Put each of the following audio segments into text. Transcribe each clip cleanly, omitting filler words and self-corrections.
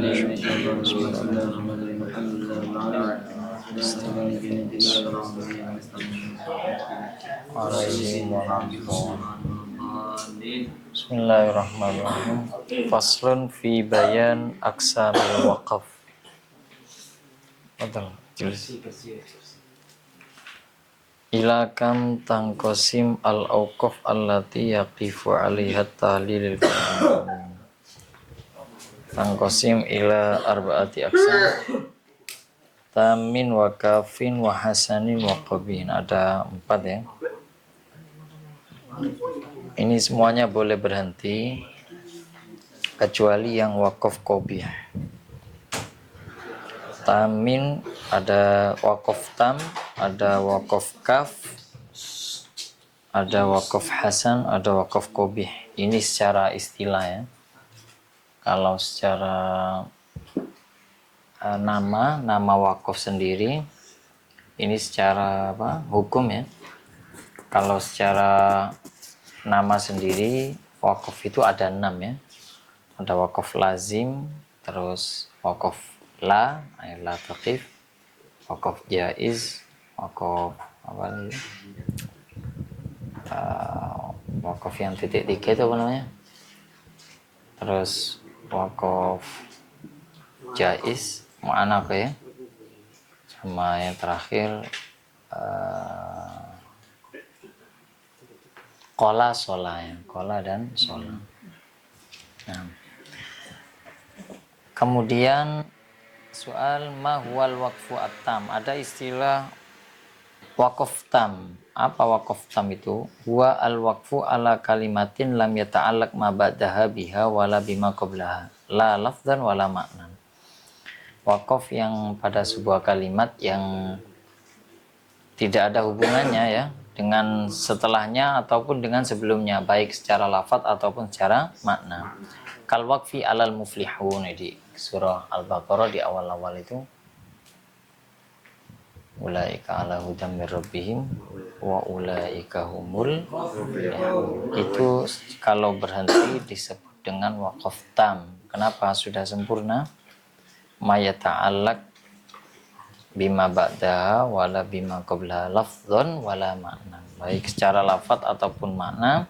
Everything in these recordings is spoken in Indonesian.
Bismillahirrahmanirrahim. Faslun fi bayan aqsamil waqaf. Ila kam tangkosim al-awqaf allati yaqifu 'alaiha tahlilil kalam. Tangkosim ila arba'ati aqsam. Tamin wa kafin wa hasanin wa qabihin. Ada 4 ya. Ini semuanya boleh berhenti kecuali yang waqaf qabih. Tamin ada waqaf tam, ada waqaf kaf, ada waqaf hasan, ada waqaf qabih. Ini secara istilah ya. Kalau secara nama waqaf sendiri, ini secara hukum ya. Kalau secara nama sendiri, waqaf itu ada 6 ya. Ada waqaf lazim, terus waqaf la taqif, waqaf jaiz, waqaf waqaf yang titik 3 itu apa namanya? Terus waqaf jaiz, mana apa ya? Sama yang terakhir Qola sola ya, qola dan sola. Nah. Kemudian soal ma huwal waqfu at-tam. Ada istilah waqaf tam. Apa waqaf tam itu? Huwa al-waqfu ala kalimatin lam yata'allaq ma ba'daha biha wala bima qablaha. La lafzan wala maknan. Waqaf yang pada sebuah kalimat yang tidak ada hubungannya ya dengan setelahnya ataupun dengan sebelumnya, baik secara lafaz ataupun secara makna. Kal waqfi alal muflihun, di surah Al-Baqarah di awal-awal itu, ulaika ala hudam mir rabbihim wa ulaika humul muflihun. Itu kalau berhenti disebut dengan waqaf tam. Kenapa? Sudah sempurna. Ma yata'allaq bima ba'daha wala bima qablaha lafzan wala makna. Baik secara lafaz ataupun makna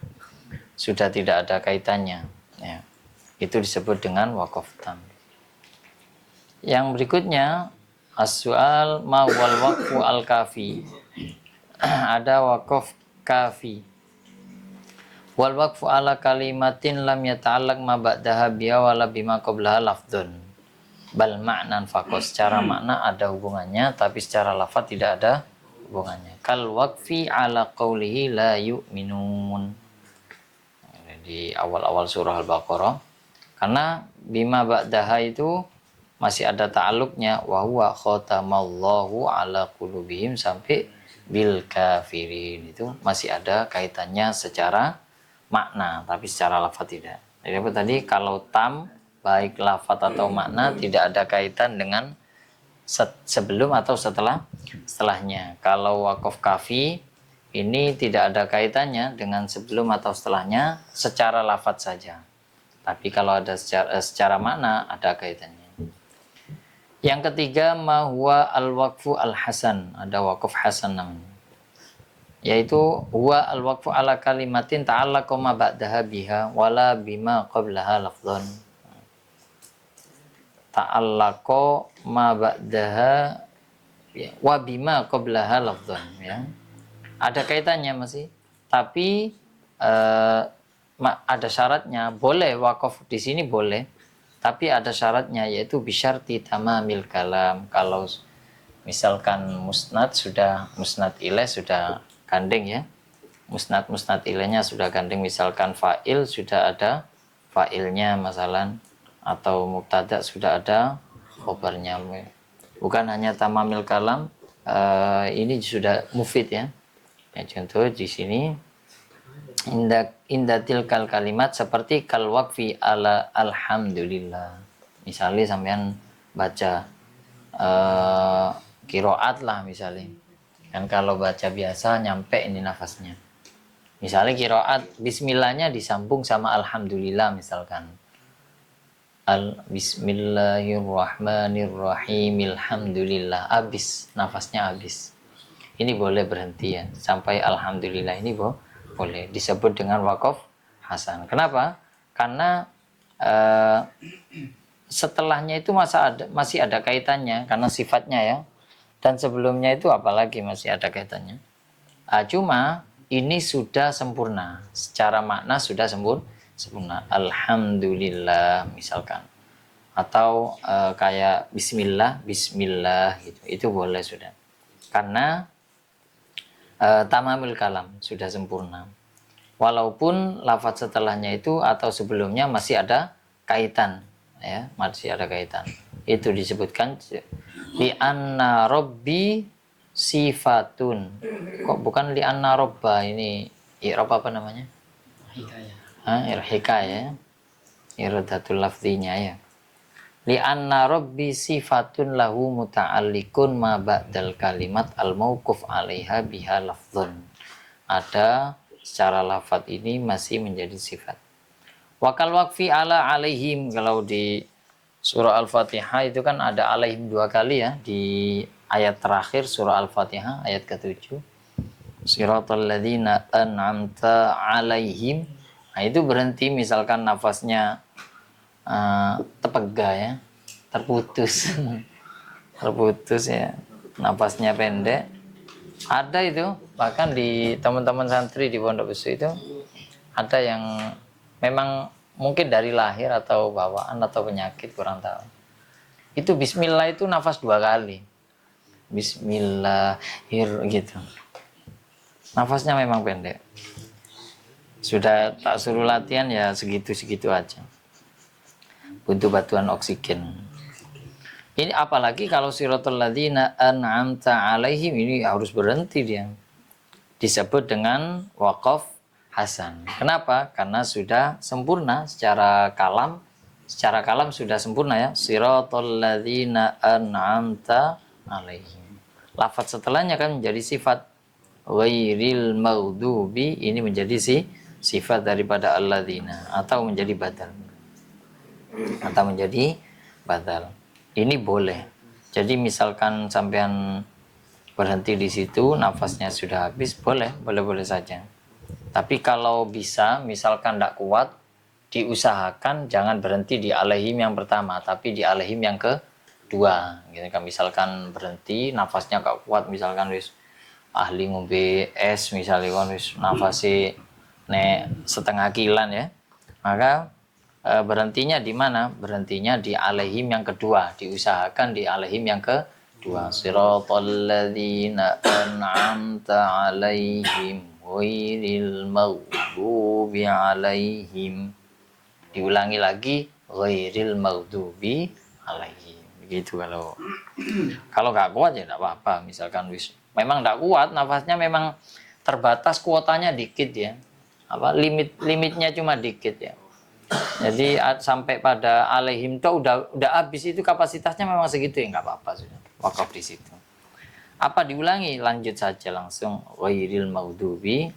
sudah tidak ada kaitannya ya. Itu disebut dengan waqaf tam. Yang berikutnya as-su'al ma wal waqfu al-kafi. Ada waqaf kafi. Wal waqfu ala kalimatin lam yata'allaq ma ba'daha biha wala bima qablaha lafzun bal ma'nan faqat. Secara makna ada hubungannya, tapi secara lafaz tidak ada hubungannya. Kal waqfi ala qawlihi la yu'minun, di awal-awal surah Al-Baqarah. Karena bima ba'daha itu masih ada ta'alluqnya, wa huwa khatamallahu ala qulubihim sampai bil kafirin. Itu masih ada kaitannya secara makna, tapi secara lafaz tidak. Jadi apa tadi? Kalau tam baik lafaz atau makna tidak ada kaitan dengan sebelum atau setelahnya. Kalau waqaf kafi ini tidak ada kaitannya dengan sebelum atau setelahnya secara lafaz saja. Tapi kalau ada secara makna ada kaitannya. Yang ketiga ma huwa al-waqfu al-hasan. Ada waqaf hasan namanya. Yaitu huwa al-waqfu ala kalimatin ta'allaqa ma ba'daha biha wala bima qablaha lafdhan. Ta'allaqa ma ba'daha wa bima qablaha lafdhan ya. Ada kaitannya masih, tapi ada syaratnya. Boleh waqaf di sini boleh, tapi ada syaratnya, yaitu bisyarti tamamil kalam. Kalau misalkan musnad ilaih sudah gandeng ya, musnad ilaihnya sudah gandeng, misalkan fa'il sudah ada fa'ilnya masalan, atau mubtada sudah ada khobarnya. Bukan hanya tamamil kalam, ini sudah mufid ya. Ya, contoh di sini indatil kal kalimat seperti kal waqfi ala alhamdulillah. Misalnya sampean baca qiraat lah misalnya. Kan kalau baca biasa nyampe ini nafasnya. Misalnya qiraat bismillahnya disambung sama alhamdulillah misalkan. Bismillahirrahmanirrahim, alhamdulillah, habis, nafasnya habis. Ini boleh berhenti ya, sampai alhamdulillah ini boleh disebut dengan waqaf hasan. Kenapa? Karena setelahnya itu masih ada kaitannya karena sifatnya ya. Dan sebelumnya itu apalagi masih ada kaitannya. Cuma ini sudah sempurna, secara makna sudah sempurna. Alhamdulillah misalkan. Atau kayak bismillah gitu, itu boleh sudah, karena tamamul kalam sudah sempurna, walaupun lafaz setelahnya itu atau sebelumnya masih ada kaitan ya, masih ada kaitan. Itu disebutkan li anna rabbi sifatun. Kok bukan li anna robba, ini i'rab apa namanya, hikayah, iradatul lafzinya ya. Li'anna rabbi sifatun lahu muta'alliqun ma ba'dal kalimat al-mauquf 'alaiha biha lafdhun. Ada secara lafaz ini masih menjadi sifat. Wa kal waqfi ala alaihim, kalau di surah Al-Fatihah itu kan ada alaihim 2 kali ya, di ayat terakhir surah Al-Fatihah ayat ke-7. Siratal ladzina an'amta 'alaihim. Nah, itu berhenti misalkan nafasnya tepega ya, terputus terputus ya, napasnya pendek. Ada itu bahkan di teman-teman santri di Pondok Besu itu ada yang memang mungkin dari lahir atau bawaan atau penyakit kurang tahu, itu bismillah itu nafas 2 kali, bismillahir gitu, nafasnya memang pendek. Sudah tak suruh latihan ya segitu-segitu aja, butuh bantuan oksigen. Ini apalagi kalau siratal ladzina an'amta 'alaihim, ini harus berhenti dia. Disebut dengan waqaf hasan. Kenapa? Karena sudah sempurna secara kalam. Secara kalam sudah sempurna ya. Siratal ladzina an'amta 'alaihim. Lafaz setelahnya kan menjadi sifat. Ghairil maghdubi, ini menjadi sifat daripada alladzina atau menjadi badal. Ini boleh. Jadi misalkan sampean berhenti di situ, nafasnya sudah habis, boleh saja. Tapi kalau bisa, misalkan tidak kuat, diusahakan jangan berhenti di alaihim yang pertama, tapi di alaihim yang kedua. Gitu kan, misalkan berhenti, nafasnya gak kuat, misalkan wis ahli ngombe es, misalnya wis nafasnya setengah kilan ya, maka berhentinya di mana? Berhentinya di alaihim yang kedua, diusahakan di alaihim yang kedua. Siratal ladzina an'amta 'alaihim ghairil maghdubi 'alaihim. Diulangi lagi, ghairil maghdubi 'alaihim. Begitu kalau nggak kuat ya enggak apa-apa. Misalkan memang enggak kuat, nafasnya memang terbatas, kuotanya dikit ya. Limitnya cuma dikit ya. Jadi sampai pada alaihim itu udah habis, itu kapasitasnya memang segitu ya, nggak apa-apa sudah, wakaf di situ. Apa diulangi? Lanjut saja langsung ghairil maghdubi.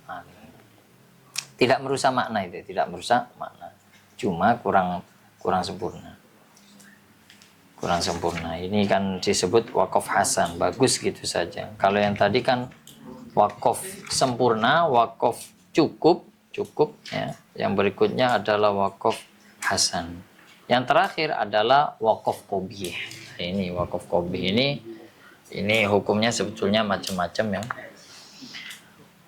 Tidak merusak makna itu, tidak merusak makna. Cuma kurang sempurna. Kurang sempurna. Ini kan disebut wakaf hasan, bagus gitu saja. Kalau yang tadi kan wakaf sempurna, wakaf cukup ya. Yang berikutnya adalah waqaf hasan. Yang terakhir adalah waqaf qabih. Ini waqaf qabih ini hukumnya sebetulnya macam-macam ya.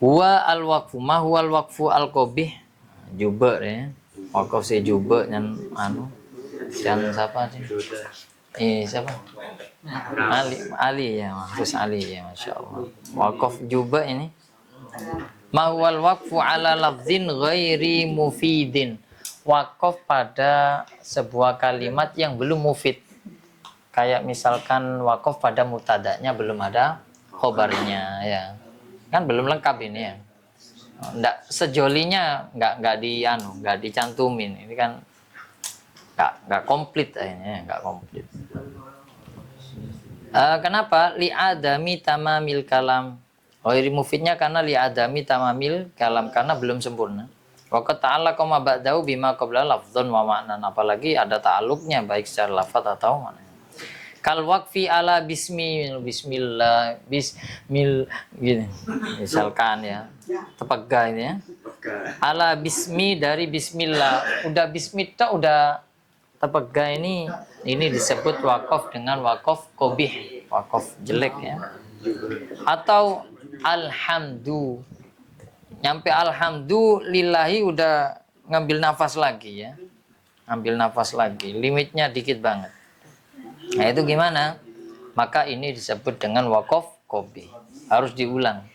Huwa al-waqfu, ma huwa al-waqfu al-qabih? Juba ya. Waqaf si juba dan siapa sih? Siapa? Ali ya, Mas Ali ya, Masya Allah. Waqaf juba ini. Mahwal waqfu ala lafzin ghairi mufidin. Wakaf pada sebuah kalimat yang belum mufid. Kayak misalkan wakaf pada mubtada'nya belum ada khobarnya ya. Kan belum lengkap ini ya. Nggak, sejolinya nggak dicantumin. Ini kan nggak komplit akhirnya, nggak komplit. Kenapa? Li'adami tamamil kalam. Ghairi mufidnya karena li'adami tamamil kalam, karena belum sempurna. Waqat ta'allaqa ma ba'dahu bima qabla lafdzun wa ma'nan, apalagi ada ta'alluqnya baik secara lafaz atau makna. Kal waqfi ala bismillah gini. Misalkan ya, tepaga ini ya. Ala bismi dari bismillah. Udah bismi tak udah tepaga ini disebut wakaf dengan wakaf qabih, wakaf jelek ya. Atau alhamdu. Nyampe alhamdulillahi udah ngambil nafas lagi ya. Ngambil nafas lagi, limitnya dikit banget. Nah itu gimana? Maka ini disebut dengan waqaf qabih. Harus diulang.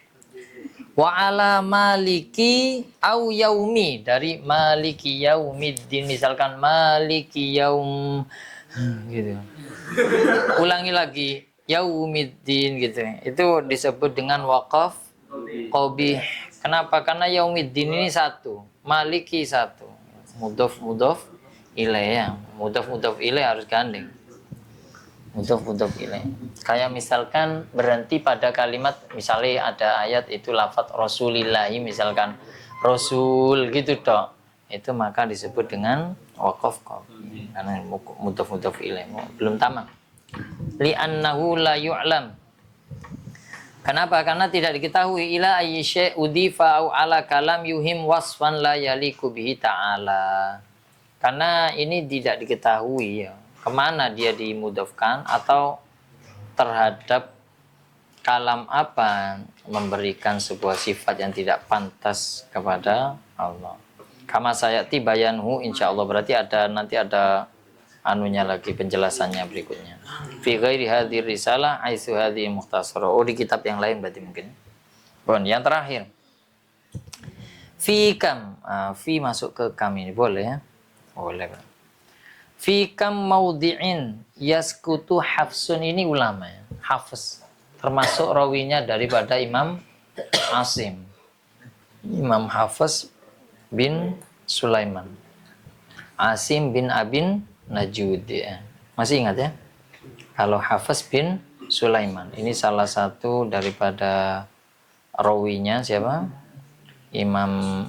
Wa ala maliki au yaumi, dari maliki yaumiddin, misalkan maliki yaum gitu. Ulangi lagi yaumiddin gitu. Itu disebut dengan waqaf qabih. Kenapa? Karena yaumiddin ini satu, maliki satu, mudhof ilaih ya. Mudhof ilaih harus gandeng. Mudhof ilaih. Kayak misalkan berhenti pada kalimat, misalnya ada ayat itu lafadz rasulillahi, misalkan rasul gitu toh. Itu maka disebut dengan waqaf qabih. Karena mudhof ilaih belum tamam. Li'annahu la yu'lam. Kenapa? Karena tidak diketahui ila ayyi syai' udifa au ala kalam yuhim wasfan la yaliku bihi ta'ala. Karena ini tidak diketahui ya, kemana dia dimudhofkan atau terhadap kalam apa memberikan sebuah sifat yang tidak pantas kepada Allah. Kama sayati bayanhu insyaallah, berarti nanti ada anunya lagi, penjelasannya berikutnya. Fi ghairi hadhir risalah aitsu hadhi mukhtasara. Oh, di kitab yang lain berarti mungkin. Bon, yang terakhir. Fi kam. Fi masuk ke kam ini boleh ya? Boleh. Fi kam maudhi'in yaskutu Hafsun, ini ulama ya. Hafiz. Termasuk rawinya daripada Imam Asim. Imam Hafiz bin Sulaiman. Asim bin Abin Najud ya. Masih ingat ya? Kalau Hafiz bin Sulaiman ini salah satu daripada rawinya siapa? Imam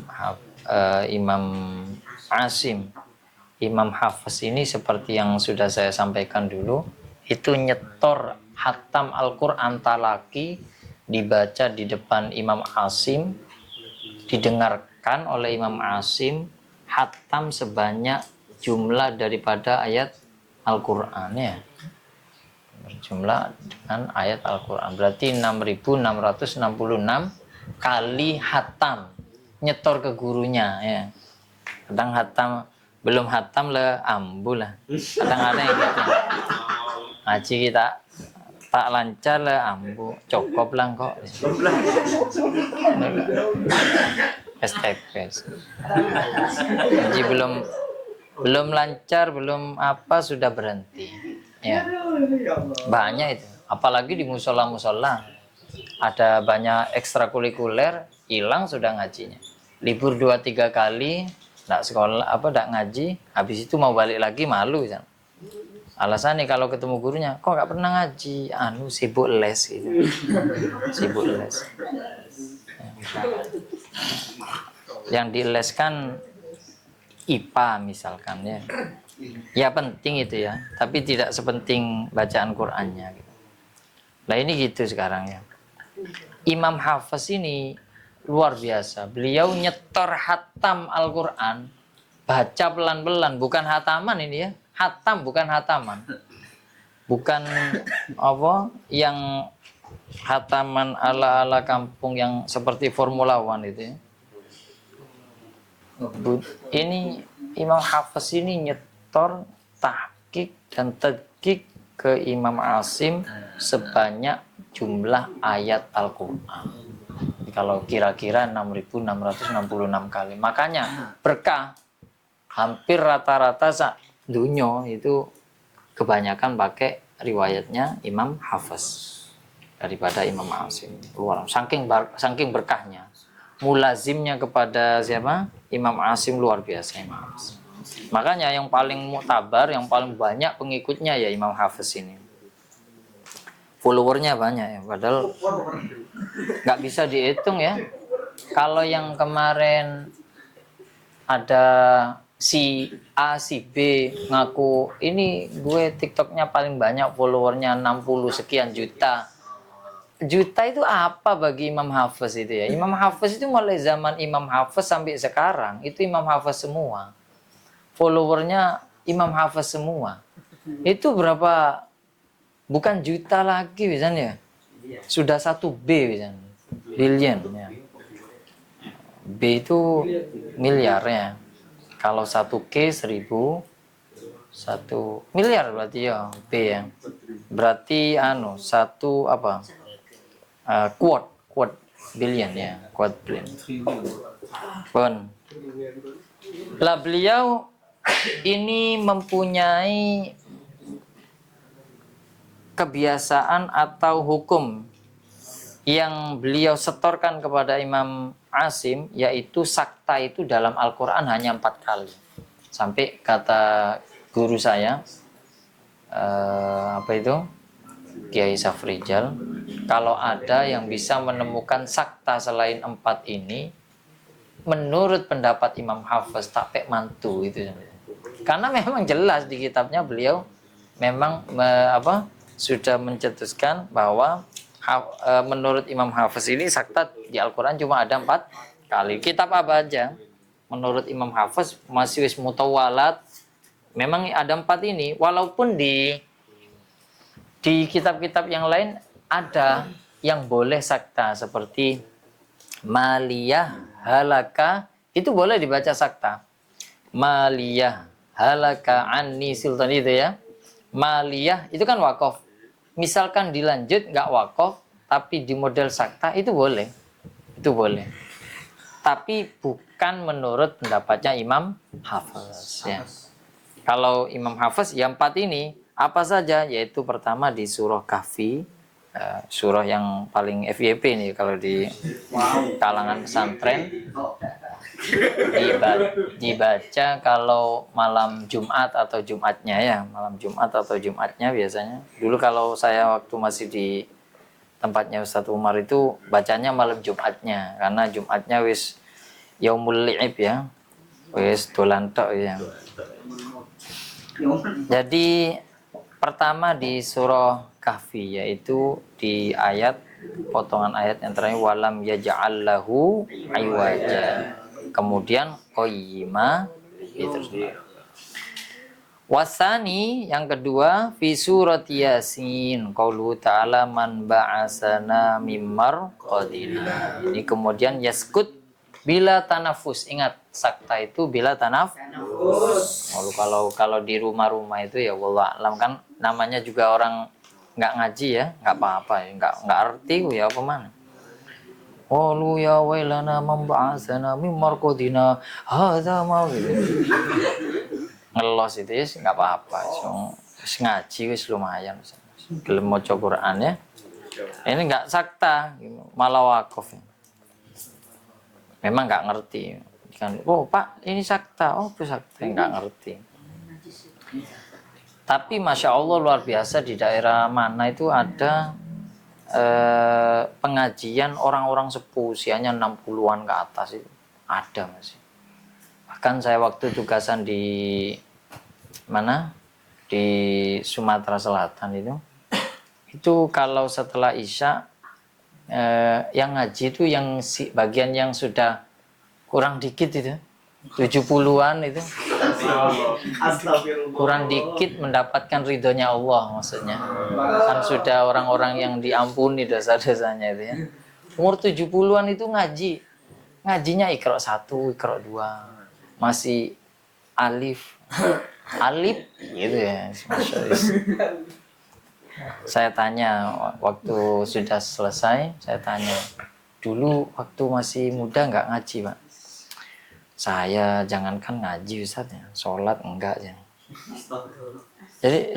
Asim. Imam Hafiz ini seperti yang sudah saya sampaikan dulu, itu nyetor hatam Al-Qur'an talaki, dibaca di depan Imam Asim, didengarkan oleh Imam Asim, hatam sebanyak jumlah daripada ayat Al-Qur'an ya. Berjumlah dengan ayat Al-Qur'an. Berarti 6.666 kali hatam nyetor ke gurunya ya. Kadang hatam, belum hatam lah ambu lah. Kadang-kadang gitu. Ngaji kita tak lancar lah ambu, cokop lah kok. STP. Ngaji belum lancar, belum apa sudah berhenti. Ya. Banyak itu. Apalagi di musola-musola. Ada banyak ekstrakurikuler, hilang sudah ngajinya. Libur 2-3 kali, enggak sekolah enggak ngaji, habis itu mau balik lagi malu kan. Alasannya kalau ketemu gurunya, kok enggak pernah ngaji? Sibuk les gitu. Sibuk les. Yang dileskan IPA misalkan ya. Ya penting itu ya, tapi tidak sepenting bacaan Qur'annya gitu. Nah ini gitu sekarang ya. Imam Hafiz ini luar biasa. Beliau nyetor hatam Al-Qur'an, baca pelan-pelan, bukan hataman ini ya. Hatam bukan hataman. Bukan apa yang hataman ala-ala kampung yang seperti Formula One itu ya. Ini Imam Hafiz ini nyetor tahqiq dan tadqiq ke Imam Asim sebanyak jumlah ayat Al-Qur'an. Kalau kira-kira 6.666 kali. Makanya berkah, hampir rata-rata dunya itu kebanyakan pakai riwayatnya Imam Hafiz daripada Imam Asim. Luar, saking berkahnya. Mulazimnya kepada siapa? Imam Asim luar biasa Imam Asim. Makanya yang paling muktabar, yang paling banyak pengikutnya ya Imam Hafiz ini. Followernya banyak ya, padahal nggak bisa dihitung ya. Kalau yang kemarin ada si A, si B ngaku ini gue TikToknya paling banyak followernya 60 sekian juta. Juta itu apa bagi Imam Hafiz itu ya? Imam Hafiz itu mulai zaman Imam Hafiz sampai sekarang itu Imam Hafiz semua. Followernya Imam Hafiz semua. Itu berapa? Bukan juta lagi misalnya. Sudah 1 B misalnya. Billion ya. B itu miliarnya. Kalau 1K 1000, 1 miliar berarti ya B ya. Berarti satu apa? Quad billion ya, quad billion. Pun. Lah beliau ini mempunyai kebiasaan atau hukum yang beliau setorkan kepada Imam Asim, yaitu sakta itu dalam Al-Quran hanya 4 kali. Sampai kata guru saya, Kiai Safrijal, kalau ada yang bisa menemukan sakta selain 4 ini, menurut pendapat Imam Hafiz tak mantu itu. Karena memang jelas di kitabnya beliau memang sudah mencetuskan bahwa menurut Imam Hafiz ini sakta di Al-Quran cuma ada 4 kali. Kitab apa aja menurut Imam Hafiz masih mutawalat memang ada 4 ini, walaupun di kitab-kitab yang lain ada yang boleh sakta seperti maliyah halaka, itu boleh dibaca sakta. Maliyah halaka anni sultan itu ya. Maliyah itu kan wakaf. Misalkan dilanjut nggak wakaf tapi di model sakta itu boleh. Itu boleh. Tapi bukan menurut pendapatnya Imam Hafiz ya. Kalau Imam Hafiz yang 4 ini apa saja, yaitu pertama di surah Kahfi, surah yang paling FYP nih kalau di kalangan pesantren, dibaca kalau malam Jumat atau Jumatnya ya, malam Jumat atau Jumatnya biasanya. Dulu kalau saya waktu masih di tempatnya Ustadz Umar itu bacanya malam Jumatnya, karena Jumatnya wis yaumul li'ib ya, wis dolan tok ya. Jadi pertama di surah Kahfi, yaitu di ayat potongan ayat yang terakhir walam yaj'al lahu iwaja, kemudian qayyima itu. Wasani yang kedua fi surat Yasin qaulu ta'ala man ba'asana mimmar qadina. Ini kemudian yaskut bila tanafus. Ingat sakta itu bila tanafus. Kalau di rumah-rumah itu ya wallah alam, kan namanya juga orang nggak ngaji ya, nggak apa-apa ya, nggak arti ya apa mana. Qalu ya wailana man ba'asana mimmar qadina hadza ma gitu. Ngelos itu ya nggak apa-apa, wis ngaji wis lumayan, gelem maca Quran ya. Ini nggak sakta, malah wakaf. Memang nggak ngerti kan, oh Pak ini sakta, oh itu sakta, nggak ngerti. Tapi Masya Allah luar biasa, di daerah mana itu ada pengajian orang-orang sepuh usianya 60-an ke atas itu ada masih. Bahkan saya waktu tugasan di mana di Sumatera Selatan itu kalau setelah Isya yang ngaji itu yang bagian yang sudah kurang dikit itu 70-an itu kurang dikit mendapatkan ridhonya Allah, maksudnya kan sudah orang-orang yang diampuni dosa-dosanya itu ya, umur 70-an itu ngajinya Iqra 1, Iqra 2, masih alif gitu ya. Saya tanya waktu sudah selesai, saya tanya dulu waktu masih muda nggak ngaji Pak? Saya jangankan ngaji Ustaz ya, sholat enggak ya. Jadi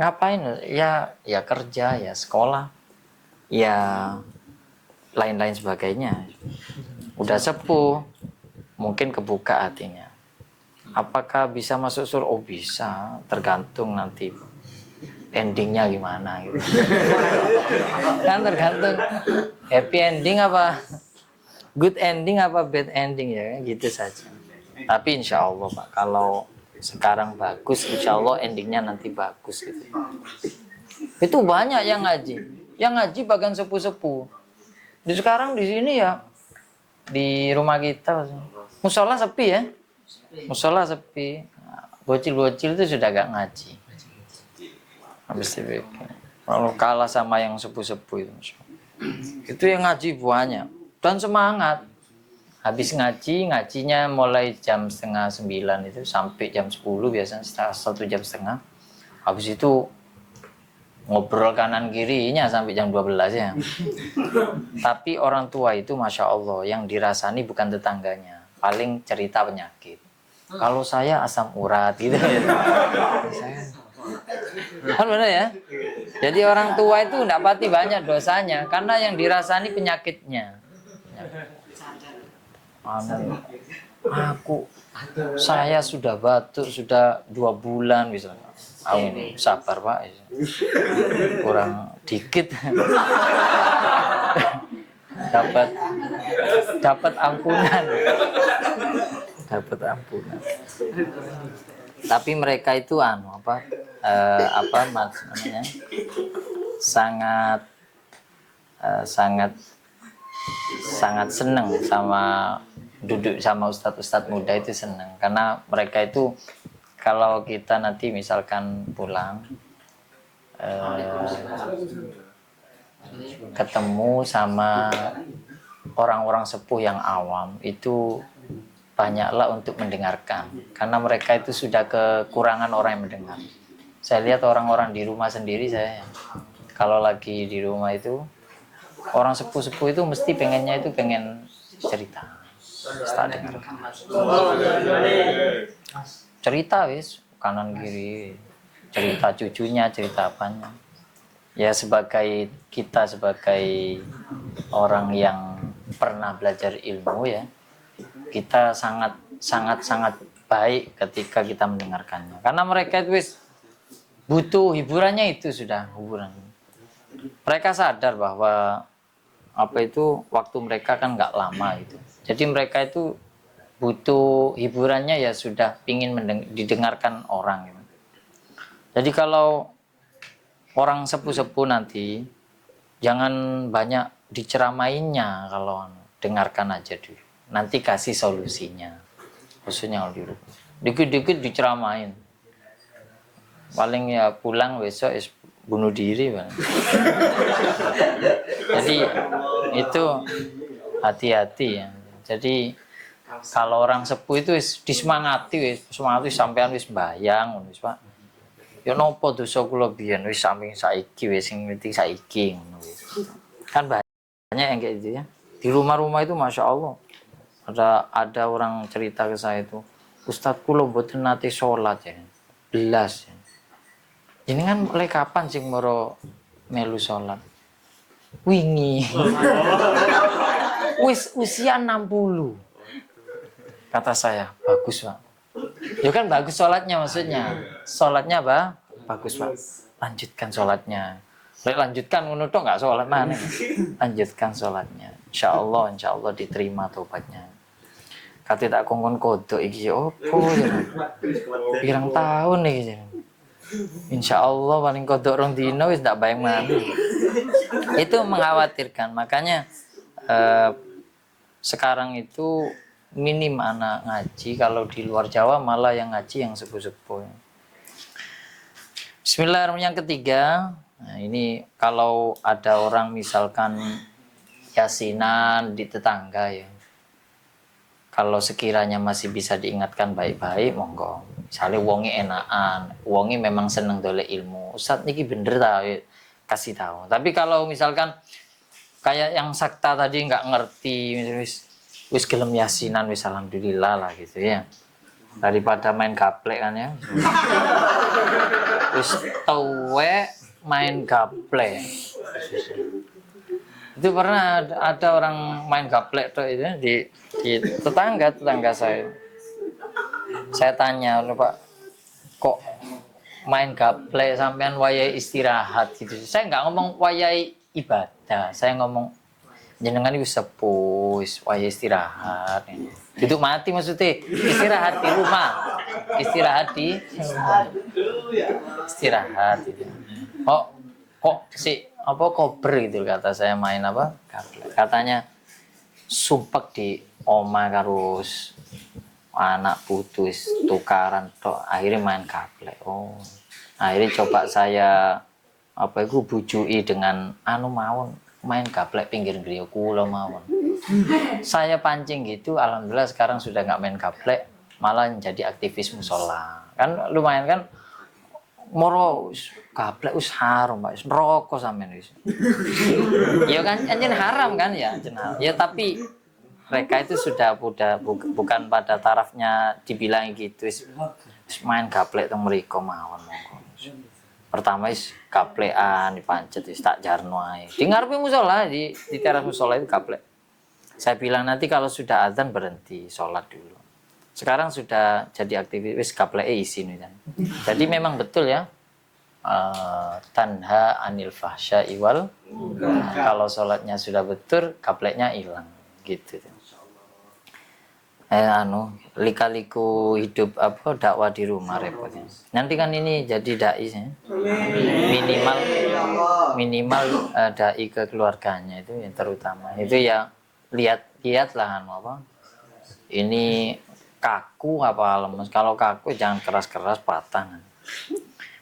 ngapain ya kerja ya sekolah ya lain-lain sebagainya. Udah sepuh mungkin kebuka hatinya. Apakah bisa masuk surga? Oh bisa, tergantung nanti endingnya gimana gitu. Kan tergantung happy ending apa good ending apa bad ending ya, gitu saja. Tapi insya Allah Pak, kalau sekarang bagus, insya Allah endingnya nanti bagus gitu. Itu banyak yang ngaji bahkan sepuh-sepuh. Di sekarang di sini ya, di rumah kita musola sepi ya, musola sepi, bocil-bocil itu sudah gak ngaji. Habis itu kalau kalah sama yang sepuh-sepuh itu yang ngaji banyak dan semangat. Habis ngajinya mulai jam setengah 9 itu sampai jam 10 biasanya, 1 jam setengah. Habis itu ngobrol kanan kirinya sampai jam 12 ya. Tapi orang tua itu Masya Allah, yang dirasani bukan tetangganya, paling cerita penyakit. Kalau saya asam urat gitu ya. Kan benar ya. Jadi orang tua itu tidak pati banyak dosanya, karena yang dirasani penyakitnya. Saya sudah batuk sudah 2 bulan misalnya. Sabar Pak, kurang dikit dapat ampunan. Tapi mereka itu sangat senang sama duduk sama ustadz-ustadz muda itu, senang karena mereka itu kalau kita nanti misalkan pulang ketemu sama orang-orang sepuh yang awam itu, banyaklah untuk mendengarkan, karena mereka itu sudah kekurangan orang yang mendengar. Saya lihat orang-orang di rumah sendiri, saya kalau lagi di rumah itu orang sepuh-sepuh itu mesti pengen cerita. Tak dengarkan. Cerita kanan kiri, cerita cucunya, cerita apanya. Ya sebagai orang yang pernah belajar ilmu ya, kita sangat baik ketika kita mendengarkannya. Karena mereka itu butuh hiburannya, itu sudah hiburan. Mereka sadar bahwa waktu mereka kan nggak lama itu. Jadi mereka itu butuh hiburannya ya sudah pingin didengarkan orang gitu. Jadi kalau orang sepuh-sepuh nanti jangan banyak diceramainnya, kalau dengarkan aja dulu. Nanti kasih solusinya. Khususnya kalau di rumah. Dikit-dikit diceramain. Paling ya pulang besok bunuh diri Bang. Jadi itu hati-hati ya. Jadi kalau orang sepuh itu disemangati sampean sembayang Pak. Ya nopo dosa kula biyen samping saiki sing ngerti saiki ngono kan banyak yang kayak gitu ya. Di rumah-rumah itu Masya Allah ada orang cerita ke saya itu, Ustadz kula mboten nate salat ya. Belas ya. Ini kan mulai kapan sing moro melu salat? Wingi. Usia 60. Kata saya, bagus Pak. Ya kan bagus sholatnya maksudnya. Sholatnya bagus Pak. Lanjutkan sholatnya. Lanjutkan menurut nggak sholat mana? Lanjutkan sholatnya. Insya Allah diterima tobatnya. Kata tak kongkon kodok iki opo ya. Pirang tahun nih. Insya Allah paling kodok rong dino wis ndak bayang mana. Itu mengkhawatirkan. Makanya sekarang itu minim anak ngaji. Kalau di luar Jawa malah yang ngaji yang sepuh-sepuh. Bismillahirrahmanirrahim. Yang ketiga, nah ini kalau ada orang misalkan yasinan di tetangga ya, kalau sekiranya masih bisa diingatkan baik-baik, monggo. Misalnya wongi enakan, wongi memang seneng dole ilmu, Ustadz niki bener tahu, kasih tahu. Tapi kalau misalkan kayak yang sakta tadi nggak ngerti, misalnya wis gelem yasinan wis alhamdulillah lah gitu ya, daripada main gaplek kan ya. Wis tuwe main gaplek. Itu pernah ada orang main gaplek tuh itu di tetangga saya. Saya tanya, Pak, kok main gaplek sampean wayai istirahat gitu. Saya nggak ngomong wayai ibadah, saya ngomong jenengan iku sepuh, wis istirahat. Duduk mati maksudnya, istirahat di rumah. Istirahat gitu. Kok si apa kober gitu kata saya main apa? Gaplek. Katanya sumpek di oma karus anak putus tukaran tok akhirnya main gaplek. Oh. Akhirnya coba saya apa itu bujui dengan anu mawon main gaplek pinggir griya kula mawon. Saya pancing gitu, alhamdulillah sekarang sudah nggak main gaplek, malah jadi aktivis musola. Kan lumayan kan, moro gaplek us haram, Pak. Rokok sampean wis. Ya kan anjen haram kan ya, anjen haram. Ya tapi mereka itu sudah bukan pada tarafnya dibilang gitu. Main gaplek teng mriko mawon monggo. Pertama is gaplekan dipancet wis tak jarno ae. Di ngarepe musola di teras musola itu gaplek. Saya bilang nanti kalau sudah azan berhenti sholat dulu. Sekarang sudah jadi aktivis gaplek isi nih kan. Jadi memang betul ya. Tanha anil fahsya iwal. Kalau sholatnya sudah betul, gapleknya hilang gitu. Lika-liku hidup apa dakwah di rumah repotnya. Nanti kan ini jadi dai ya. Minimal dai ke keluarganya itu yang terutama. Itu ya lihatlah apa ini kaku apa lemes. Kalau kaku jangan keras-keras patah.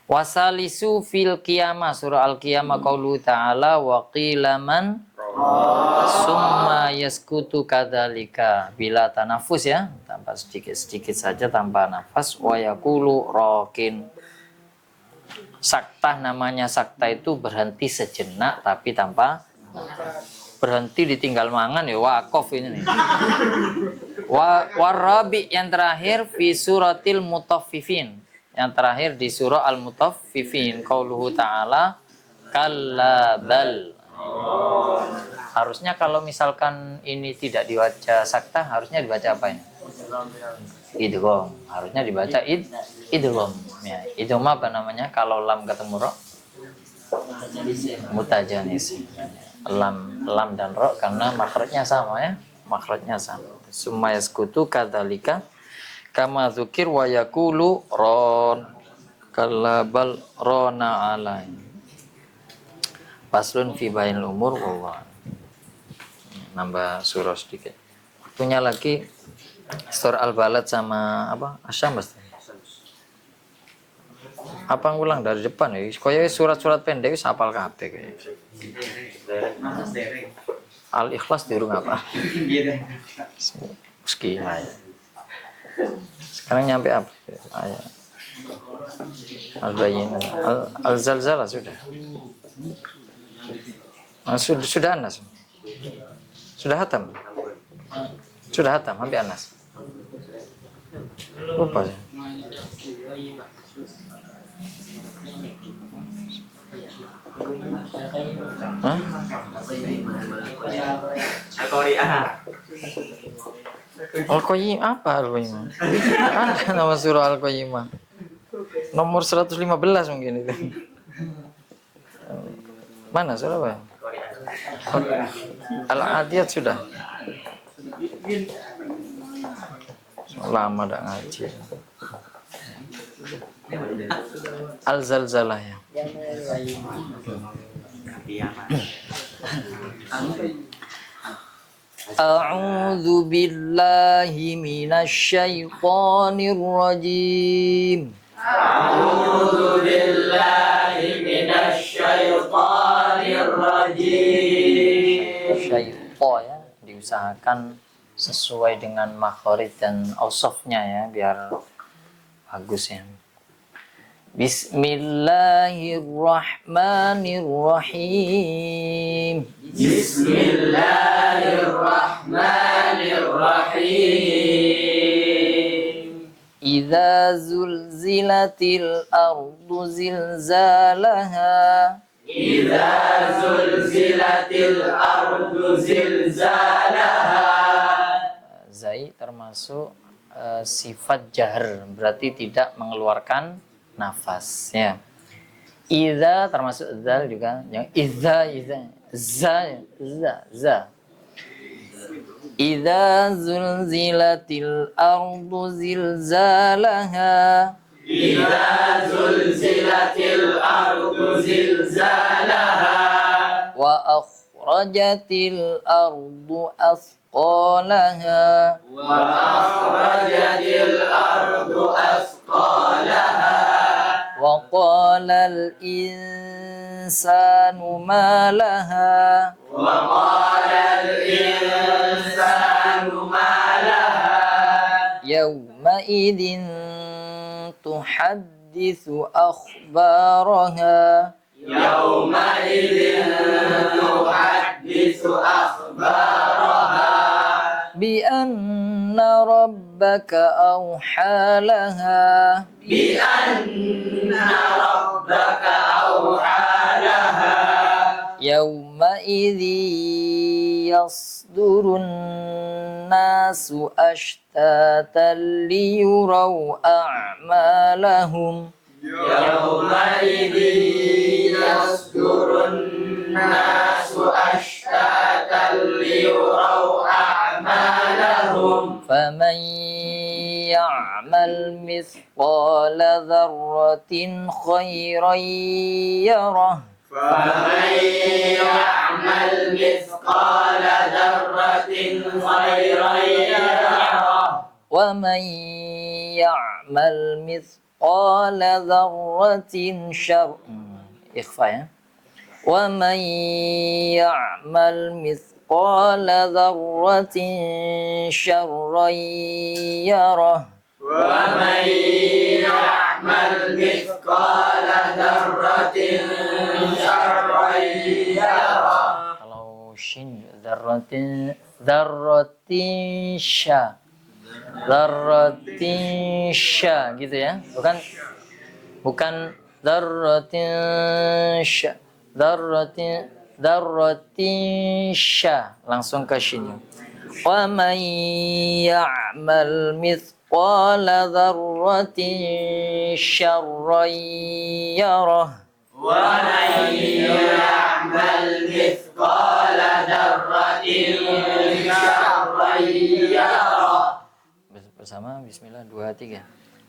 Wasalisu fil qiyamah surah al-qiyamah qaulu ta'ala wa qila man summa yaskutu kadzalika bila tanafus ya tanpa sedikit saja tanpa nafas wa yaqulu raqin. Saktah namanya sakta itu berhenti sejenak tapi tanpa berhenti ditinggal mangan ya wakaf ini nih. Warabi yang terakhir fi suratil mutaffifin. Yang terakhir di surah Al-Mutaffifin qauluhu ta'ala kalla bal. Harusnya kalau misalkan ini tidak dibaca sakta harusnya dibaca apa ini? Idgham. Harusnya dibaca idgham. Ya, idgham apa namanya? Kalau lam ketemu ro? Mutajanis. Lam dan ro karena makhrajnya sama ya. Makhrajnya sama. Summa yaskutu kadzalika kama dzukir wa yaqulu ron kalabal rona alai. Paslun fi bainil umur wa nambah surah sedikit. Punya lagi surah Al-Balad sama apa? Asy-Syams. Apa ngulang dari depan ya? Kaya surat-surat pendek wis hafal kabeh kaya. Al-Ikhlas dirung apa? Meski ayat. Sekarang nyampe apa? Ayat. Al-Bayyinah. Al-Zalzalah sudah. Sudah Anas. Sudah hatam. Sudah hatam sampai Anas. Lupa sih. Hah? Al-Qayyim apa Al-Qayyim? Ada nama surah Al-Qayyimah. Nomor 115 mungkin itu. Mana surah apa? Al-Adiyat sudah. Lama dak ngaji. Al-Zalzalah ya. A'udzu billahi minasy syaithanir rajim. A'udzu billahi minasy syaithanir rajim. Syaitan ya, diusahakan sesuai dengan makhraj dan ausafnya ya biar bagus ya. Bismillahirrahmanirrahim. Bismillahirrahmanirrahim. Idza zulzilatil ardu zilzalaha. Idza zulzilatil ardu zilzalaha. Zai termasuk sifat jahr, berarti tidak mengeluarkan nafas ya. Idza termasuk zal juga yang za Idza zulzilatil ardu zilzalaha. إذا زلزلت الأرض زلزالها وأخرجت الأرض أثقالها وأخرجت الأرض أثقالها وقال الإنسان ما لها وقال الإنسان ما لها يومئذ تحدث أخبارها يومئذ تحدث أخبارها بأن ربك أوحى لها بأن ربك أوحى لها يومئذ يصدر الناس أشتاتا ليروا أعمالهم يومئذ يصدر الناس أشتاتا ليروا أعمالهم فمن يعمل مثقال ذرة خيرا يره فمن يعمل مثقال ذرة خيرا يره ومن يعمل مثقال ذرة شر إخفاء ya. ومن يعمل مثقال ذرة شرا يره ومن يعمل مثقال ذرة شرا يره kalau shin dzarratin sya gitu ya, bukan dzarratin sya langsung ke shin. Wa man ya'mal mithqala dzarratin syarran yarah ومن يعمل مثقال ذرة شرا يره bersama bismillah 2 3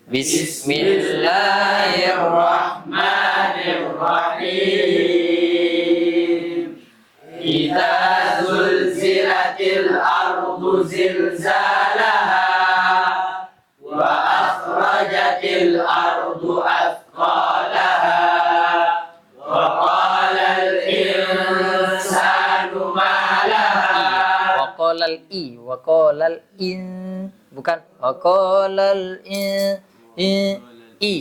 Bismillahirrahmanirrahim. Idza zulzilatil ardu zilzalaha wa akhrajatil ardu athqalaha wa qala al insanu ma laha wa qala al in bukan wa qala al i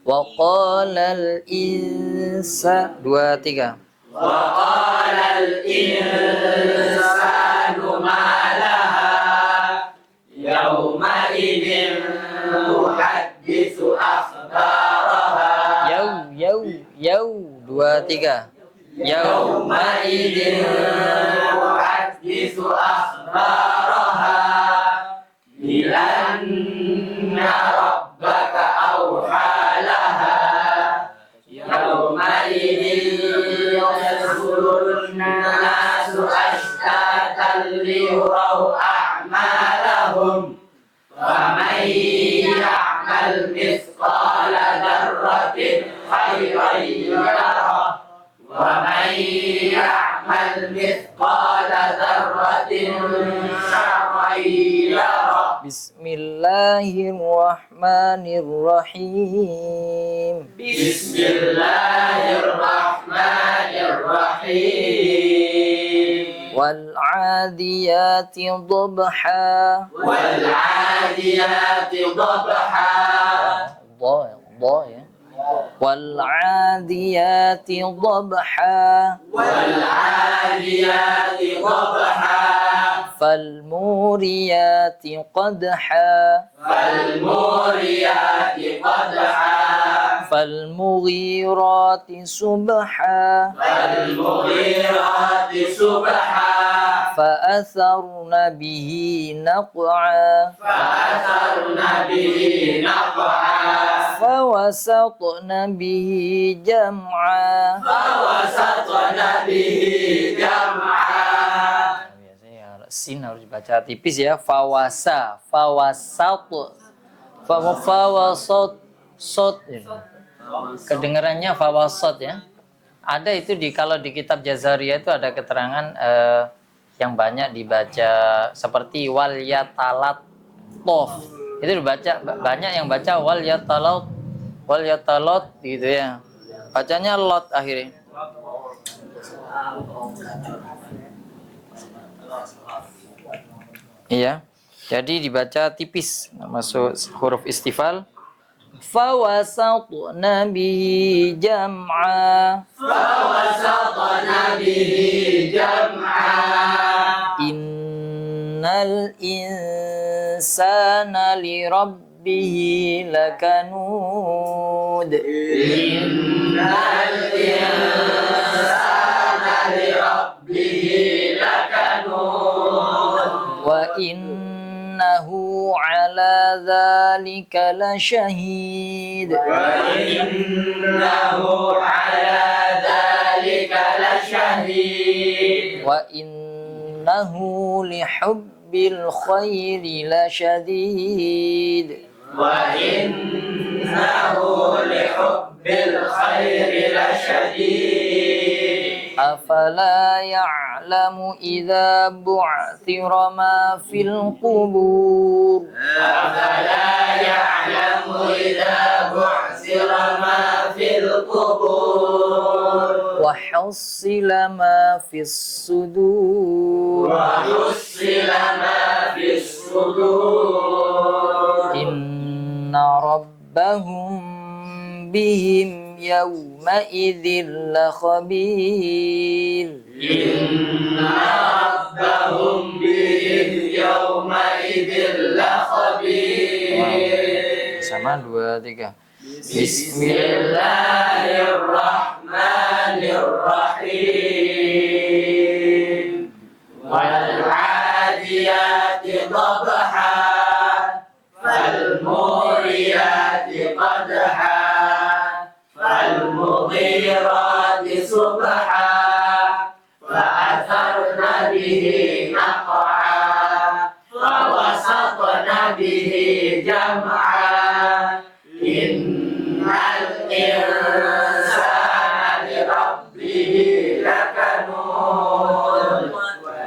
wa qala al insa 2 3 wa qala al insanu ma laha yawma idin tuhaddithu akhbaraha yau 2 3 yawma idin tuhaddithu akhbaraha bi anna rabbaka awha laha yawma idin yasdurun nasu ashtatan liyuraw a'malahum faman ya'mal mithqala dharratin khayran yarah ومن يعمل مثقال ذرة شرا يره Bismillahirrahmanirrahim. Bismillahirrahmanirrahim. Wal'adiyati dhabha. Wal'adiyati dhabha. Dha ya. Wal'adiyati dhabha. Wal'adiyati dhabha. Falmuriyati qadha. فالموريات قدحا فالمغيرات صبحا فالمغيرات صبحا فأثرن به نقعا فأثرن به نقعا فوسطن به جمعا فوسطن به جمعا sin harus dibaca tipis ya. Fawasa, fawasat, fawasat, sot. Kedengarannya fawasat ya. Ada itu kalau di kitab Jazariyah itu ada keterangan yang banyak dibaca seperti wal yatalat tof. Itu dibaca banyak yang baca wal yatalot gitu ya. Bacanya lot akhirnya. Iya. Jadi dibaca tipis masuk huruf istifal. Fawasatna bihi jam'a. فوسطن به جمعا Innal insana li rabbihi lakanud. إن الإنسان لربه لكنود Wa innahu ala dzalika lasyahid. وإنه على ذلك لشهيد Wa innahu lihubbil khairi lasyadid. وإنه لحب الخير لشديد Afala ya'lamu idza bu'thira ma fil qubur. أفلا يعلم إذا بعثر ما في القبور Wa hussila ma fis sudur. وحصل ما في الصدور Inna rabbahum bihim yawma idzin lakhabir. إن ربهم بهم يومئذ لخبير Sama 2, 3. بسم الله الرحمن الرحيم والعاديات ضبحا فالموريات قدحا فالمغيرات صبحا فأثرن به نقعا فوسطن به جمعا إن الإنسان لربه لكنود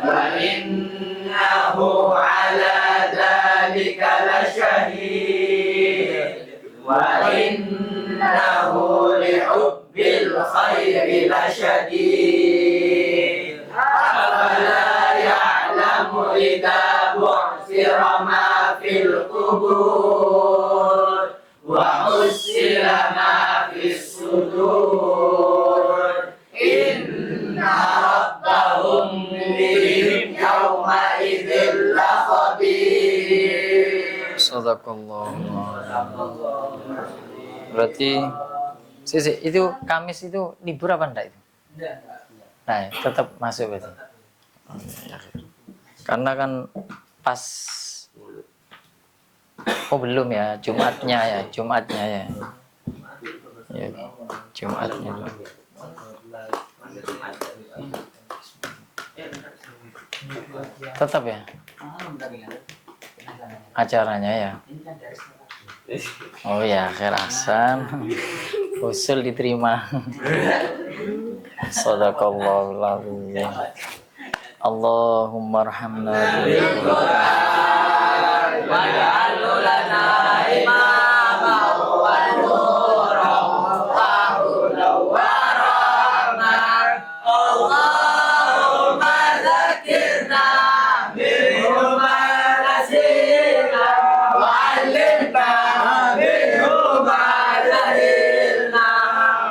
وإنه على ذلك لشهيد وإنه لحب الخير لشديد أفلا يعلم إذا بعثر ما في القبور وحصل ما في الصدور إن ربهم بهم يومئذ لخبير Sadaqallah. Berarti itu Kamis itu libur apa enggak itu? Nah, tetap masuk berarti. Karena kan pas belum ya, Jumatnya ya. Ya, Jumatnya. Tetap ya. Acaranya ya. Oh ya, Khair Hasan. Usul diterima. Sadaqallahul azim. Allahumma arhamna واجعل لنا إماما ونورا وهدى ورحمة اللهم ذكرنا منهما نسينا وعلمنا منهما جهلنا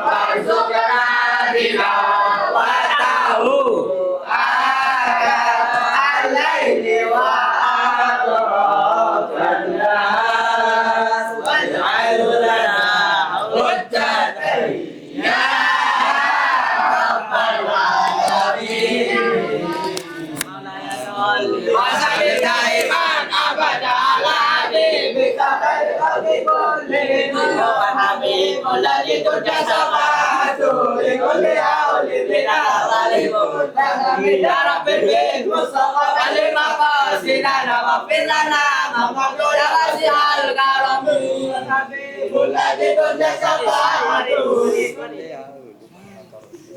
وارزقنا تلاوته آناء الليل وأطراف النهار واجعل لنا حجة يا رب العالمين وصل دائما أبدا على حبيبك خير خلق كلهم هو الحبيب الذي ترجى شفاعته لكل هول من أهل المنى Ya Rabbi bil Mustafa alim maqasidana wa firlana maqdul ya wasi'al karami Habibul ladhi kunja syafa'atu